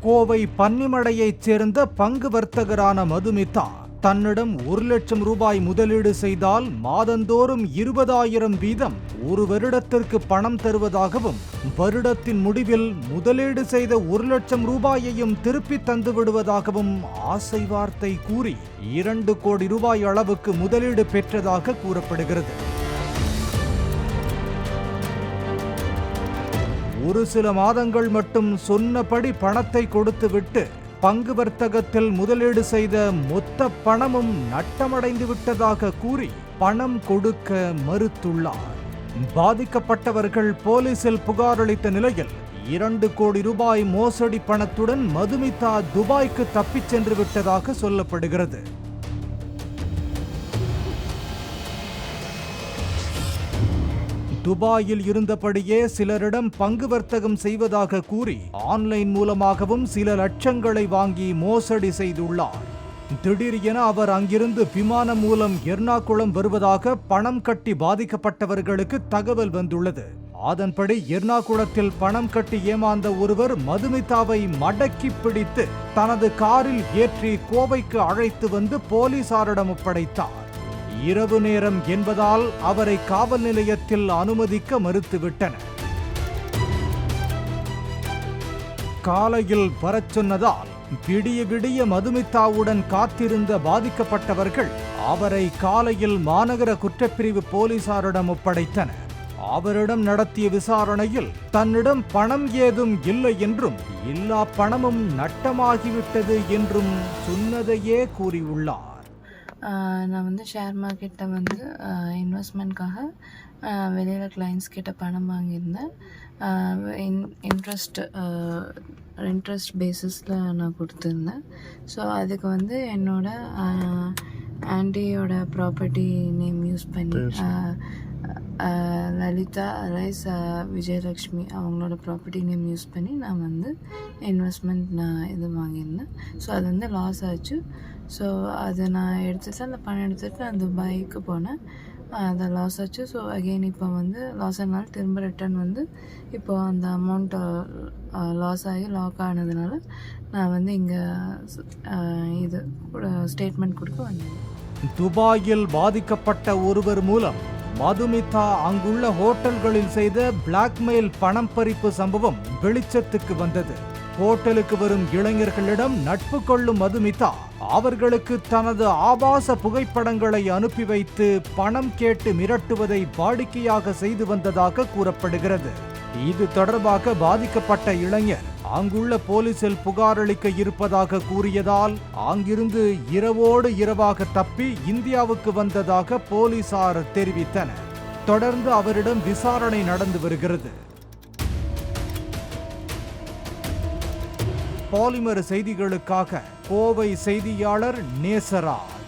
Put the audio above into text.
கோவை பன்னிமடையைச் சேர்ந்த பங்கு வர்த்தகரான மதுமிதா தன்னிடம் 1 லட்சம் ரூபாய் முதலீடு செய்தால் மாதந்தோறும் 20,000 வீதம் ஒரு வருடத்திற்கு பணம் தருவதாகவும் வருடத்தின் முடிவில் முதலீடு செய்த 1 லட்சம் ரூபாயையும் திருப்பி தந்து விடுவதாகவும் ஆசை வார்த்தை கூறி 2 கோடி ரூபாய் அளவுக்கு முதலீடு பெற்றதாக கூறப்படுகிறது. ஒரு சில மாதங்கள் மட்டும் சொன்னபடி பணத்தை கொடுத்துவிட்டு பங்கு வர்த்தகத்தில் முதலீடு செய்த மொத்த பணமும் நட்டமடைந்து விட்டதாக கூறி பணம் கொடுக்க மறுத்துள்ளார். பாதிக்கப்பட்டவர்கள் போலீசில் புகார் அளித்த நிலையில் 2 கோடி ரூபாய் மோசடி பணத்துடன் மதுமிதா துபாய்க்கு தப்பிச் சென்று விட்டதாக சொல்லப்படுகிறது. துபாயில் இருந்தபடியே சிலரிடம் பங்கு வர்த்தகம் செய்வதாக கூறி ஆன்லைன் மூலமாகவும் சில லட்சங்களை வாங்கி மோசடி செய்துள்ளார். திடீரென அவர் அங்கிருந்து விமானம் மூலம் எர்ணாகுளம் வருவதாக பணம் கட்டி பாதிக்கப்பட்டவர்களுக்கு தகவல் வந்துள்ளது. அதன்படி எர்ணாகுளத்தில் பணம் கட்டி ஏமாந்த ஒருவர் மதுமிதாவை மடக்கி பிடித்து தனது காரில் ஏற்றி கோவைக்கு அழைத்து வந்து போலீசாரிடம் ஒப்படைத்தார். இரவு நேரம் என்பதால் அவரை காவல் நிலையத்தில் அனுமதிக்க மறுத்துவிட்டனர். காலையில் வரச் சொன்னதால் விடிய விடிய மதுமிதாவுடன் காத்திருந்த பாதிக்கப்பட்டவர்கள் அவரை காலையில் மாநகர குற்றப்பிரிவு போலீசாரிடம் ஒப்படைத்தனர். அவரிடம் நடத்திய விசாரணையில் தன்னிடம் பணம் ஏதும் இல்லை என்றும் எல்லா பணமும் நட்டமாகிவிட்டது என்றும் சொன்னதையே கூறியுள்ளார். நான் வந்து ஷேர் மார்க்கெட்டை இன்வெஸ்ட்மெண்ட்காக வெளியில் கிளைண்ட்ஸ் கிட்ட பணம் வாங்கியிருந்தேன். இன்ட்ரெஸ்ட் பேசிஸில் நான் கொடுத்துருந்தேன். ஸோ அதுக்கு என்னோட ஆண்டியோட ப்ராப்பர்ட்டி நேம் யூஸ் பண்ணி லலிதா அலைஸ் விஜயலக்ஷ்மி அவங்களோட ப்ராப்பர்ட்டி நேம் யூஸ் பண்ணி நான் இன்வெஸ்ட்மெண்ட் இது வாங்கியிருந்தேன். ஸோ அது லாஸ் ஆச்சு. ஸோ அதை நான் எடுத்துகிட்டு அந்த பணம் எடுத்துகிட்டு நான் துபாய்க்கு போனேன். அதை லாஸ் ஆச்சு. ஸோ அகெயின் இப்போ லாஸ் ஆனால திரும்ப ரிட்டர்ன் இப்போ அந்த அமௌண்ட் லாஸ் ஆகி லாக் ஆனதுனால நான் இங்கே இது ஸ்டேட்மெண்ட் கொடுக்க வந்தேன். துபாயில் பாதிக்கப்பட்ட ஒருவர் மூலம் மதுமிதா அங்குள்ள ஹோட்டல்களில் செய்த பிளாக்மெயில் பணம் பறிப்பு சம்பவம் வெளிச்சத்துக்கு வந்தது. ஹோட்டலுக்கு வரும் இளைஞர்களிடம் நட்பு கொள்ளும் மதுமிதா அவர்களுக்கு தனது ஆபாச புகைப்படங்களை அனுப்பி வைத்து பணம் கேட்டு மிரட்டுவதை வாடிக்கையாக செய்து வந்ததாக கூறப்படுகிறது. இது தொடர்பாக பாதிக்கப்பட்ட இளைஞர் அங்குள்ள போலீசில் புகார் அளிக்க இருப்பதாக கூறியதால் அங்கிருந்து இரவோடு இரவாக தப்பி இந்தியாவுக்கு வந்ததாக போலீசார் தெரிவித்தனர். தொடர்ந்து அவரிடம் விசாரணை நடந்து வருகிறது. பாலிமர் செய்திகளுக்காக கோவை செய்தியாளர் நேசராஜ்.